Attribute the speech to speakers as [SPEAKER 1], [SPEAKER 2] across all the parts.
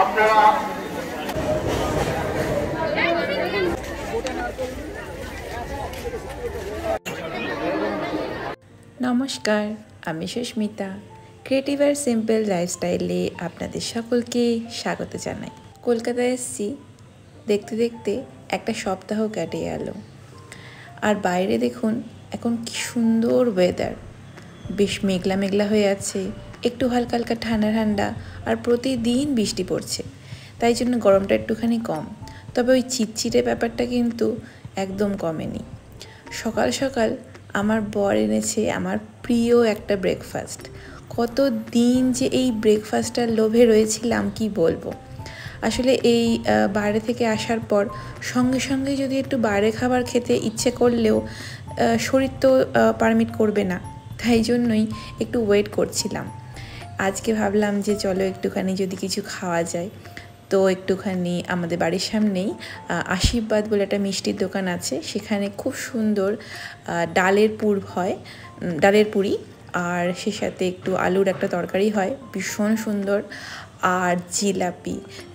[SPEAKER 1] আপনারা
[SPEAKER 2] নমস্কার, আমি সুস্মিতা। ক্রিয়েটিভ আর সিম্পল লাইফস্টাইলে আপনাদের সকলকে স্বাগত জানাই। কলকাতায় এসেছি, দেখতে দেখতে একটা সপ্তাহ কেটে গেল। আর বাইরে দেখুন এখন কি সুন্দর ওয়েদার, বেশ মেঘলা মেঘলা হয়ে আছে, একটু হালকা হালকা ঠান্ডা ঠান্ডা, আর প্রতিদিন বৃষ্টি পড়ছে, তাই জন্য গরমটা একটুখানি কম। তবে ওই চিটচিটে ব্যাপারটা কিন্তু একদম কমেনি। সকাল সকাল আমার বর এনেছে আমার প্রিয় একটা ব্রেকফাস্ট। কত দিন যে এই ব্রেকফাস্টটার লোভে রয়েছিলাম কি বলবো। আসলে এই বাইরে থেকে আসার পর সঙ্গে সঙ্গে যদি একটু বাইরে খাবার খেতে ইচ্ছে করলেও শরীর তো পারমিট করবে না, তাই জন্যই একটু ওয়েট করছিলাম। আজকে ভাবলাম যে চলো একটুখানি যদি কিছু খাওয়া যায়। তো একটুখানি আমাদের বাড়ির সামনেই আশীর্বাদ বলে একটা মিষ্টির দোকান আছে, সেখানে খুব সুন্দর ডালের পুর হয়, ডালের পুরি, আর সে সাথে একটু আলুর একটা তরকারি হয়, ভীষণ সুন্দর। আর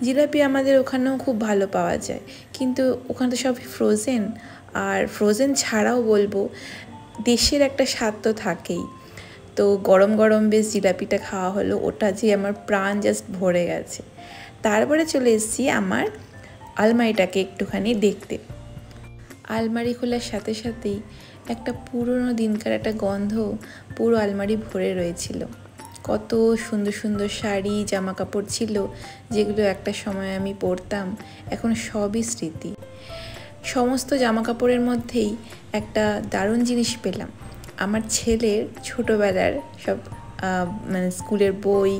[SPEAKER 2] জিলাপি আমাদের ওখানেও খুব ভালো পাওয়া যায়, কিন্তু ওখানে তো সব ফ্রোজেন। আর ফ্রোজেন ছাড়াও বলবো দেশের একটা স্বাদ তো থাকেই। তো গরম গরম বেশ জিলাপিটা খাওয়া হলো, ওটা যে আমার প্রাণ জাস্ট ভরে গেছে। তারপরে চলে এসেছি আমার আলমারিটাকে একটুখানি দেখতে। আলমারি খোলার সাথে সাথেই একটা পুরনো দিনকার একটা গন্ধ পুরো আলমারি ভরে রয়েছিল। কত সুন্দর সুন্দর শাড়ি জামা কাপড় ছিল, যেগুলো একটা সময় আমি পরতাম, এখন সবই স্মৃতি। সমস্ত জামা কাপড়ের মধ্যেই একটা দারুণ জিনিস পেলাম, আমার ছেলের ছোটোবেলার সব মানে স্কুলের বই,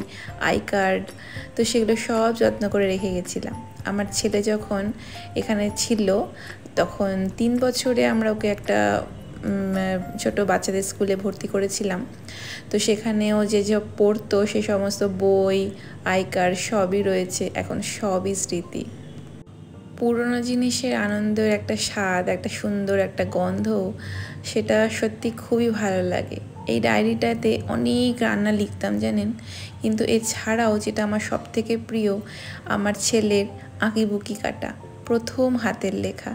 [SPEAKER 2] আই কার্ড, তো সেগুলো সব যত্ন করে রেখে গেছিলাম। আমার ছেলে যখন এখানে ছিল তখন 3 বছরে আমরা ওকে একটা ছোট বাচ্চাদের স্কুলে ভর্তি করেছিলাম। তো সেখানেও যে সব পড়তো সে সমস্ত বই, আই কার্ড সবই রয়েছে, এখন সবই স্মৃতি। পুরনো জিনিসের আনন্দের একটা স্বাদ, একটা সুন্দর একটা গন্ধ, সেটা সত্যি খুবই ভালো লাগে। এই ডায়েরিটাতে অনেক রান্না লিখতাম জানেন, কিন্তু এছাড়াও যেটা আমার সবথেকে প্রিয়, আমার ছেলের আঁকিবুকি কাটা, প্রথম হাতের লেখা।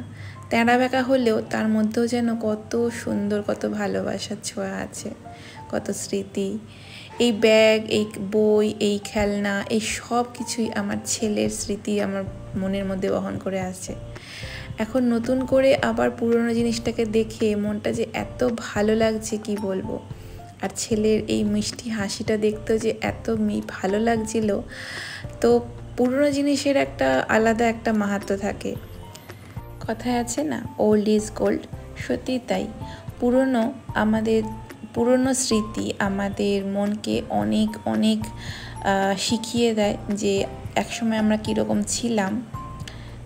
[SPEAKER 2] তেড়া বেঁকা হলেও তার মধ্যেও যেন কত সুন্দর, কত ভালোবাসার ছোঁয়া আছে, কত স্মৃতি। এই ব্যাগ, এই বই, এই খেলনা, এই সব কিছুই আমার ছেলের স্মৃতি আমার মনের মধ্যে বহন করে আসছে। এখন নতুন করে আবার পুরনো জিনিসটাকে দেখে মনটা যে এত ভালো লাগছে কি বলবো। আর ছেলের এই মিষ্টি হাসিটা দেখতেও যে এত ভালো লাগছিল। তো পুরনো জিনিসের একটা আলাদা একটা মাহাত্ম্য থাকে। কথায় আছে না, ওল্ড ইজ গোল্ড, সত্যি তাই। পুরনো স্মৃতি আমাদের মনকে অনেক অনেক শিখিয়ে দেয় যে একসময় আমরা কীরকম ছিলাম,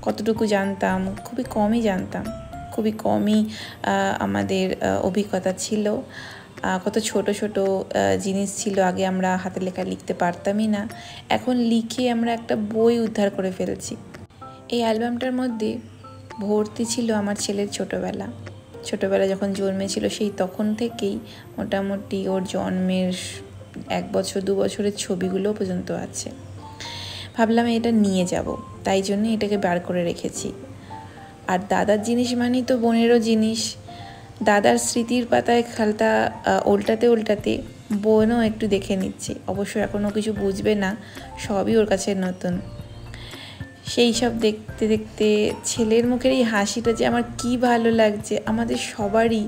[SPEAKER 2] কতটুকু জানতাম, খুবই কমই জানতাম, খুবই কমই আমাদের অভিজ্ঞতা ছিল। কত ছোট ছোট জিনিস ছিল, আগে আমরা হাতে লেখা লিখতে পারতামই না, এখন লিখে আমরা একটা বই উদ্ধার করে ফেলছি। এই অ্যালবামটার মধ্যে ভর্তি ছিল আমার ছেলের ছোটোবেলা যখন জন্মেছিল, সেই তখন থেকেই মোটামুটি ওর জন্মের 1 বছর 2 বছরের ছবিগুলো পর্যন্ত আছে। ভাবলাম এটা নিয়ে যাব, তাই জন্য এটাকে বার করে রেখেছি। আর দাদার জিনিস মানেই তো বোনেরও জিনিস। দাদার স্মৃতির পাতায় খালতা উল্টাতে উল্টাতে বোনও একটু দেখে নিচ্ছে। অবশ্য এখনও কিছু বুঝবে না, সবই ওর কাছে নতুন। সেই সব দেখতে দেখতে ছেলের মুখের এই হাসিটা যে আমার কি ভালো লাগছে, আমাদের সবারই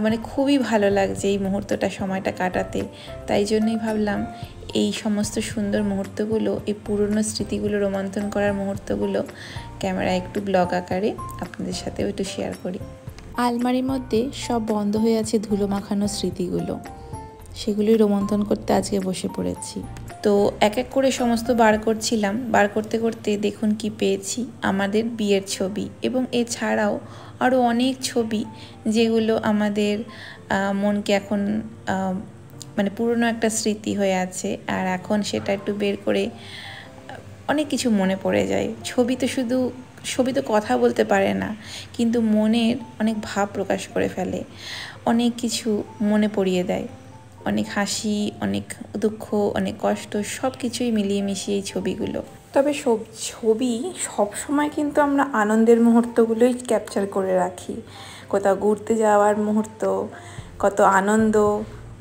[SPEAKER 2] মানে খুবই ভালো লাগছে এই মুহূর্তটা, সময়টা কাটাতে। তাই জন্যই ভাবলাম এই সমস্ত সুন্দর মুহূর্তগুলো, এই পুরনো স্মৃতিগুলো রোমন্থন করার মুহূর্তগুলো ক্যামেরায় একটু ব্লগ আকারে আপনাদের সাথেও একটু শেয়ার করি। আলমারির মধ্যে সব বন্ধ হয়ে আছে ধুলো মাখানো স্মৃতিগুলো, সেগুলোই রোমন্থন করতে আজকে বসে পড়েছি। তো এক এক করে সমস্ত বার করছিলাম, বার করতে করতে দেখুন কি পেয়েছি, আমাদের বিয়ের ছবি এবং এছাড়াও আরও অনেক ছবি, যেগুলো আমাদের মনকে এখন মানে পুরনো একটা স্মৃতি হয়ে আছে। আর এখন সেটা একটু বের করে অনেক কিছু মনে পড়ে যায়। ছবি তো কথা বলতে পারে না, কিন্তু মনের অনেক ভাব প্রকাশ করে ফেলে, অনেক কিছু মনে পড়িয়ে দেয়। অনেক হাসি, অনেক দুঃখ, অনেক কষ্ট, সব কিছুই মিলিয়ে মিশিয়ে এই ছবিগুলো। তবে ছবি সবসময় কিন্তু আমরা আনন্দের মুহূর্তগুলোই ক্যাপচার করে রাখি। কোথাও ঘুরতে যাওয়ার মুহূর্ত, কত আনন্দ,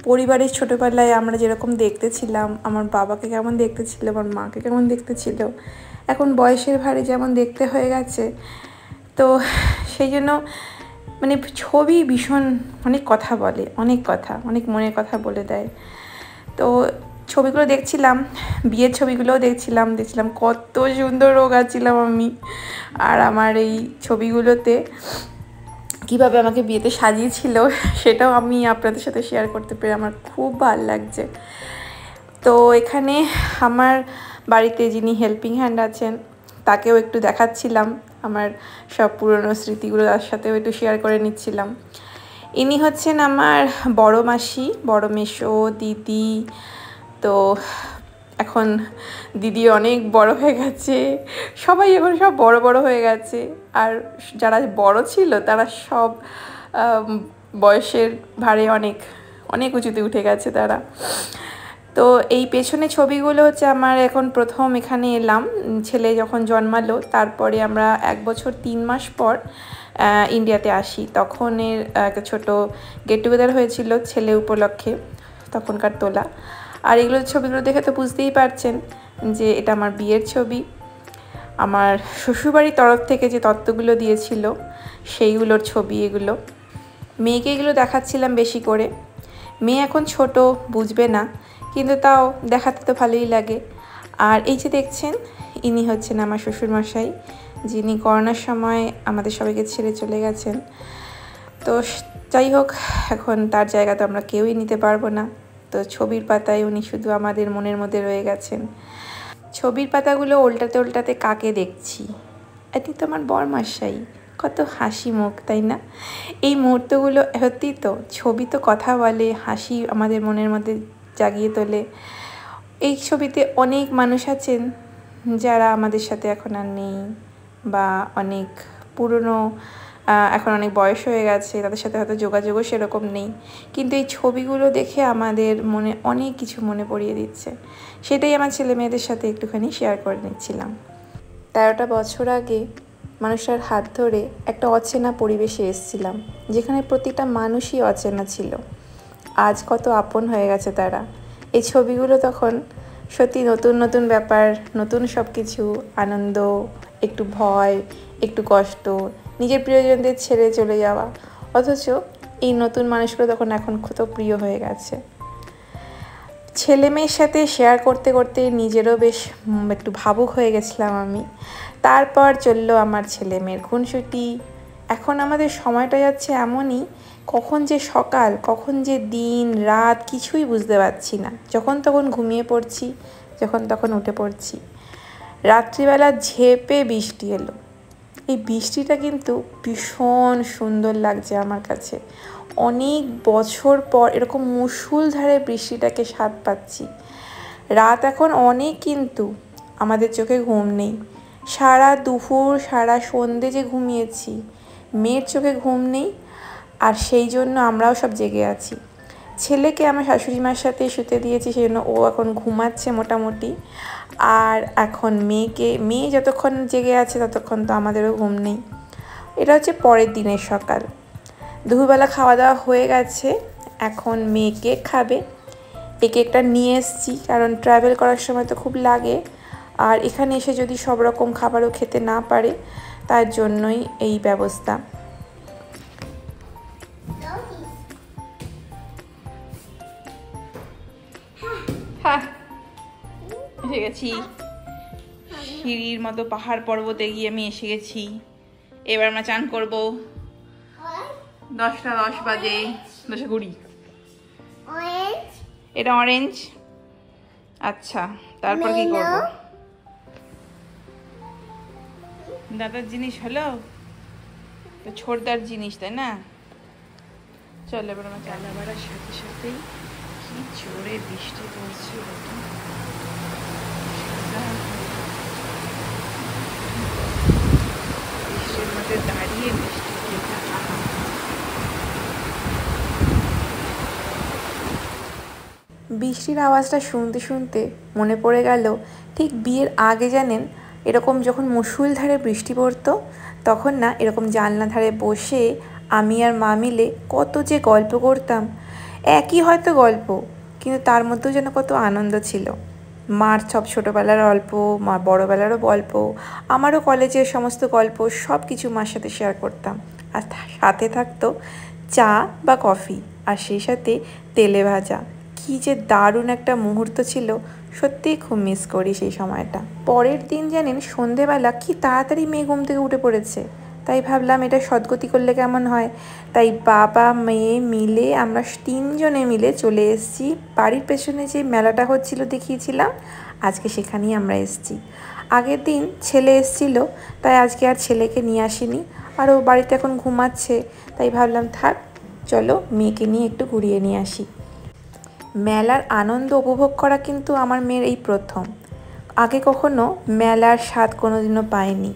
[SPEAKER 2] পরিবারের ছোটোবেলায় আমরা যেরকম দেখতে ছিলাম, আমার বাবাকে কেমন দেখতে ছিল, আমার মাকে কেমন দেখতে ছিল, এখন বয়সের ভারে যেমন দেখতে হয়ে গেছে। তো সেই জন্য মানে ছবি ভীষণ অনেক কথা বলে, অনেক কথা, অনেক মনের কথা বলে দেয়। তো ছবিগুলো দেখছিলাম, বিয়ের ছবিগুলোও দেখছিলাম কত সুন্দর রোগাচ্ছিলাম আমি। আর আমার এই ছবিগুলোতে কীভাবে আমাকে বিয়েতে সাজিয়েছিল সেটাও আমি আপনাদের সাথে শেয়ার করতে পেরে আমার খুব ভালো লাগছে। তো এখানে আমার বাড়িতে যিনি হেল্পিং হ্যান্ড আছেন তাকেও একটু দেখাচ্ছিলাম, আমার সব পুরনো স্মৃতিগুলো তার সাথেও একটু শেয়ার করে নিচ্ছিলাম। ইনি হচ্ছেন আমার বড় মাসি, বড় মেসো, দিদি। তো এখন দিদি অনেক বড় হয়ে গেছে, সবাই এখন সব বড় বড় হয়ে গেছে। আর যারা বড় ছিল তারা সব বয়সের ভারে অনেক অনেক উঁচুতে উঠে গেছে তারা। তো এই পেছনে ছবিগুলো হচ্ছে আমার এখন প্রথম এখানে এলাম, ছেলে যখন জন্মালো তারপরে আমরা 1 বছর 3 মাস পর ইন্ডিয়াতে আসি। তখনের একটা ছোটো গেট টুগেদার হয়েছিল ছেলে উপলক্ষে, তখনকার তোলা। আর এগুলো ছবিগুলো দেখে তো বুঝতেই পারছেন যে এটা আমার বিয়ের ছবি। আমার শ্বশুরবাড়ির তরফ থেকে যে তত্ত্বগুলো দিয়েছিল সেইগুলোর ছবি এগুলো। মেয়েকে এগুলো দেখাচ্ছিলাম বেশি করে। মেয়ে এখন ছোট, বুঝবে না, কিন্তু তাও দেখাতে তো ভালোই লাগে। আর এই যে দেখছেন ইনি হচ্ছেন আমার শ্বশুরমশাই, যিনি করোনার সময় আমাদের সবাইকে ছেড়ে চলে গেছেন। তো যাই হোক, এখন তার জায়গা তো আমরা কেউই নিতে পারবো না। তো ছবির পাতায় উনি শুধু আমাদের মনের মধ্যে রয়ে গেছেন। ছবির পাতাগুলো উল্টাতে উল্টাতে কাকে দেখছি, এটি তো আমার বরমশাই, কত হাসি মুখ, তাই না? এই মুহূর্তগুলো সত্যি তো, ছবি তো কথা বলে, হাসি আমাদের মনের মধ্যে জাগিয়ে তোলে। এই ছবিতে অনেক মানুষ আছেন যারা আমাদের সাথে এখন আর নেই, বা অনেক পুরনো, এখন অনেক বয়স হয়ে গেছে, তাদের সাথে হয়তো যোগাযোগও সেরকম নেই, কিন্তু এই ছবিগুলো দেখে আমাদের মনে অনেক কিছু মনে পড়িয়ে দিচ্ছে। সেটাই আমার ছেলে মেয়েদের সাথে একটুখানি শেয়ার করে নিচ্ছিলাম। 13টা বছর আগে মানুষের হাত ধরে একটা অচেনা পরিবেশে এসেছিলাম, যেখানে প্রতিটা মানুষই অচেনা ছিল। আজ কত আপন হয়ে গেছে তারা। এই ছবিগুলো তখন সত্যি নতুন নতুন ব্যাপার, নতুন সব কিছু, আনন্দ, একটু ভয়, একটু কষ্ট, নিজের প্রিয়জনদের ছেড়ে চলে যাওয়া, অথচ এই নতুন মানুষগুলো তখন এখন কত প্রিয় হয়ে গেছে। ছেলে মেয়ের সাথে শেয়ার করতে করতে নিজেরও বেশ একটু ভাবুক হয়ে গেছিলাম আমি। তারপর চললো আমার ছেলে মেয়ের খুনসুটি। এখন আমাদের সময়টা যাচ্ছে এমনই, কখন যে সকাল, কখন যে দিন রাত কিছুই বুঝতে পারছি না। যখন তখন ঘুমিয়ে পড়ছি, যখন তখন উঠে পড়ছি। রাত্রিবেলা ঝেঁপে বৃষ্টি এলো। এই বৃষ্টিটা কিন্তু ভীষণ সুন্দর লাগছে আমার কাছে। অনেক বছর পর এরকম মুষলধারে বৃষ্টিটাকে স্বাদ পাচ্ছি। রাত এখন অনেক, কিন্তু আমাদের চোখে ঘুম নেই। সারা দুপুর সারা সন্ধে যে ঘুমিয়েছি, মেয়ের চোখে ঘুম নেই, আর সেই জন্য আমরাও সব জেগে আছি। ছেলেকে আমার শাশুড়ি মার সাথে শুতে দিয়েছি, সেই জন্য ও এখন ঘুমাচ্ছে মোটামুটি। আর এখন মেয়ে যতক্ষণ জেগে আছে ততক্ষণ তো আমাদেরও ঘুম নেই। এটা হচ্ছে পরের দিনের সকাল। দুপুরবেলা খাওয়া দাওয়া হয়ে গেছে, এখন মেয়ে কেক খাবে। এই কেকটা নিয়ে এসেছি কারণ ট্রাভেল করার সময় তো খুব লাগে, আর এখানে এসে যদি সব রকম খাবারও খেতে না পারে, তার জন্যই এই ব্যবস্থা। হ্যাঁ, এসে গেছি। সিঁড়ির মতো পাহাড় পর্বতে গিয়ে আমি এসে গেছি। এবার আমরা চান করবো। 10টা 10 বাজে, 10:20। এটা অরেঞ্জ। আচ্ছা, তারপর কি করবো? দাদার জিনিস হলো তো, ছোটদার জিনিস, তাই না? চল এবার আমার চালা বাড়ার সাথে সাথেই কি জোরে বৃষ্টি পড়ছে। বৃষ্টির মধ্যে দাঁড়িয়ে বৃষ্টি দেখা, বৃষ্টির আওয়াজটা শুনতে শুনতে মনে পড়ে গেল ঠিক বিয়ের আগে জানেন এরকম যখন মুষলধারে বৃষ্টি পড়তো তখন না এরকম জানলা ধারে বসে আমি আর মা মিলে কত যে গল্প করতাম। একই হয়তো গল্প, কিন্তু তার মধ্যেও যেন কত আনন্দ ছিল। মার সব ছোটোবেলার গল্প, মার বড়োবেলারও গল্প, আমারও কলেজের সমস্ত গল্প সব কিছু মার সাথে শেয়ার করতাম। আর সাথে থাকতো চা বা কফি, আর সেই সাথে তেলে ভাজা। কী যে দারুণ একটা মুহূর্ত ছিল, সত্যিই খুব মিস করি সেই সময়টা। পরের দিন জানেন সন্ধেবেলা কি তাড়াতাড়ি মেয়ে ঘুম থেকে উঠে পড়েছে, তাই ভাবলাম এটা সদ্গতি করলে কেমন হয়। তাই বাবা মেয়ে মিলে আমরা 3 জনে মিলে চলে এসেছি বাড়ির পেছনে যে মেলাটা হচ্ছিল দেখিয়েছিলাম, আজকে সেখানেই আমরা এসেছি। আগের দিন ছেলে এসেছিলো, তাই আজকে আর ছেলেকে নিয়ে আসিনি, আর ও বাড়িতে এখন ঘুমাচ্ছে, তাই ভাবলাম থাক চলো মেয়েকে নিয়ে একটু ঘুরিয়ে নিয়ে আসি। মেলার আনন্দ উপভোগ করা কিন্তু আমার মেয়ের এই প্রথম। আগে কখনো মেলার স্বাদ কোনোদিনও পাইনি,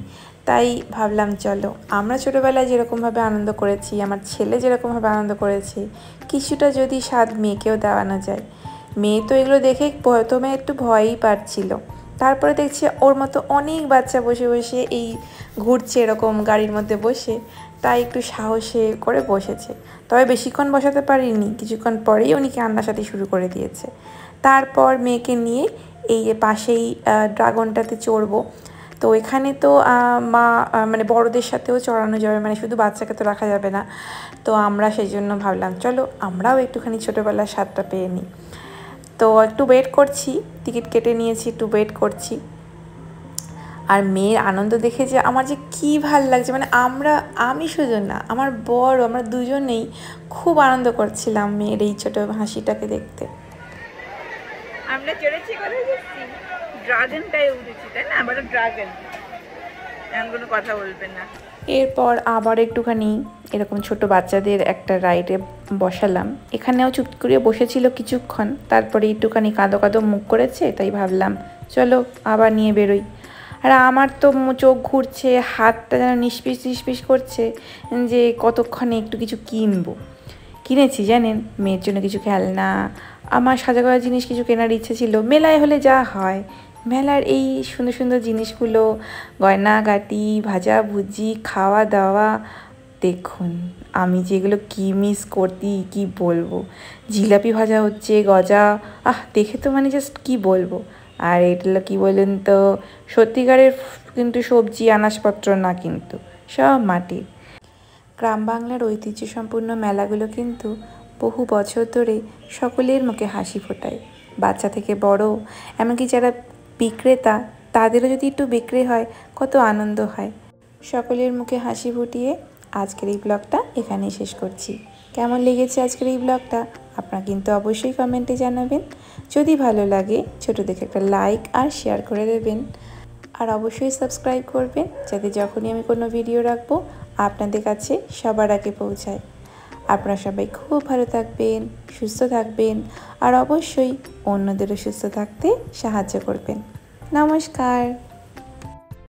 [SPEAKER 2] তাই ভাবলাম চলো আমরা ছোটোবেলায় যেরকমভাবে আনন্দ করেছি, আমার ছেলে যেরকমভাবে আনন্দ করেছে, কিছুটা যদি স্বাদ মেয়েকেও দেওয়ানো যায়। মেয়ে তো এগুলো দেখে প্রথমে একটু ভয়ই পাচ্ছিল, তারপরে দেখছি ওর মতো অনেক বাচ্চা বসে বসে এই ঘুরছে এরকম গাড়ির মধ্যে বসে, তাই একটু সাহসে করে বসেছে। তবে বেশিক্ষণ বসাতে পারিনি, কিছুক্ষণ পরেই উনি কান্নাকাটি শুরু করে দিয়েছে। তারপর মেয়েকে নিয়ে এই পাশেই ড্রাগনটাতে চড়বো। তো এখানে তো মা মানে বড়দের সাথেও চড়ানো যাবে, মানে শুধু বাচ্চাকে তো রাখা যাবে না। তো আমরা সেই জন্য ভাবলাম চলো আমরাও একটুখানি ছোটোবেলার স্বাদটা পেয়ে নিই। তো একটু ওয়েট করছি, টিকিট কেটে নিয়েছি, একটু ওয়েট করছি। আর মেয়ের আনন্দ দেখে যে আমার যে কী ভাল লাগছে, মানে আমি শুধু না, আমার বর, আমরা দুজনেই খুব আনন্দ করছিলাম মেয়ের এই ছোটো হাসিটাকে দেখতে।
[SPEAKER 3] আমরা চড়েছি কোথায় যাচ্ছি, ড্রাগনটায় উঠেছি তাই না, আবার ড্রাগন, এমন কোনো কথা বলবেন না।
[SPEAKER 2] এরপর আবার একটুখানি এরকম ছোট বাচ্চাদের একটা রাইডে বসালাম। এখানেও চুপ করে বসেছিল কিছুক্ষণ, তারপরে একটুখানি কাঁদো কাঁদো মুখ করেছে, তাই ভাবলাম চলো আবার নিয়ে বেরোই। আর আমার তো চোখ ঘুরছে, হাতটা যেন নিষ্পিস নিষ্পিস করছে যে কতক্ষণে একটু কিছু কিনেছি জানেন, মেয়ের জন্য কিছু খেলনা, আমার সাজা করা জিনিস কিছু কেনার ইচ্ছে ছিল। মেলায় হলে যা হয়, মেলার এই সুন্দর সুন্দর জিনিসগুলো, গয়নাগাটি, ভাজাভুজি, খাওয়া দাওয়া, দেখুন আমি যেগুলো কি মিস করতি কি বলবো। জিলাপি ভাজা হচ্ছে, গজা, দেখে তো মানে জাস্ট কি বলবো। আর এটা কি বলেন তো, সত্যিকারের কিন্তু সবজি আনাজপত্র না, কিন্তু সব মাটির। গ্রাম বাংলার ঐতিহ্য সম্পূর্ণ মেলাগুলো কিন্তু বহু বছর ধরে সকলের মুখে হাসি ফোটায়, বাচ্চা থেকে বড়, এমনকি যারা বিক্রেতা তাদেরও যদি একটু বিক্রি হয় কত আনন্দ হয়। সকলের মুখে হাসি ফুটিয়ে আজকের এই ব্লগটা এখানেই শেষ করছি। কেমন লেগেছে আজকের এই ব্লগটা আপনারা কিন্তু অবশ্যই কমেন্টে জানাবেন। যদি ভালো লাগে ছোটো দেখে একটা লাইক আর শেয়ার করে দেবেন, আর অবশ্যই সাবস্ক্রাইব করবেন যাতে যখনই আমি কোনো ভিডিও রাখবো আপনাদের কাছে সবার আগে পৌঁছায়। আপনারা সবাই খুব ভালো থাকবেন, সুস্থ থাকবেন, আর অবশ্যই অন্যদেরও সুস্থ থাকতে সাহায্য করবেন। নমস্কার।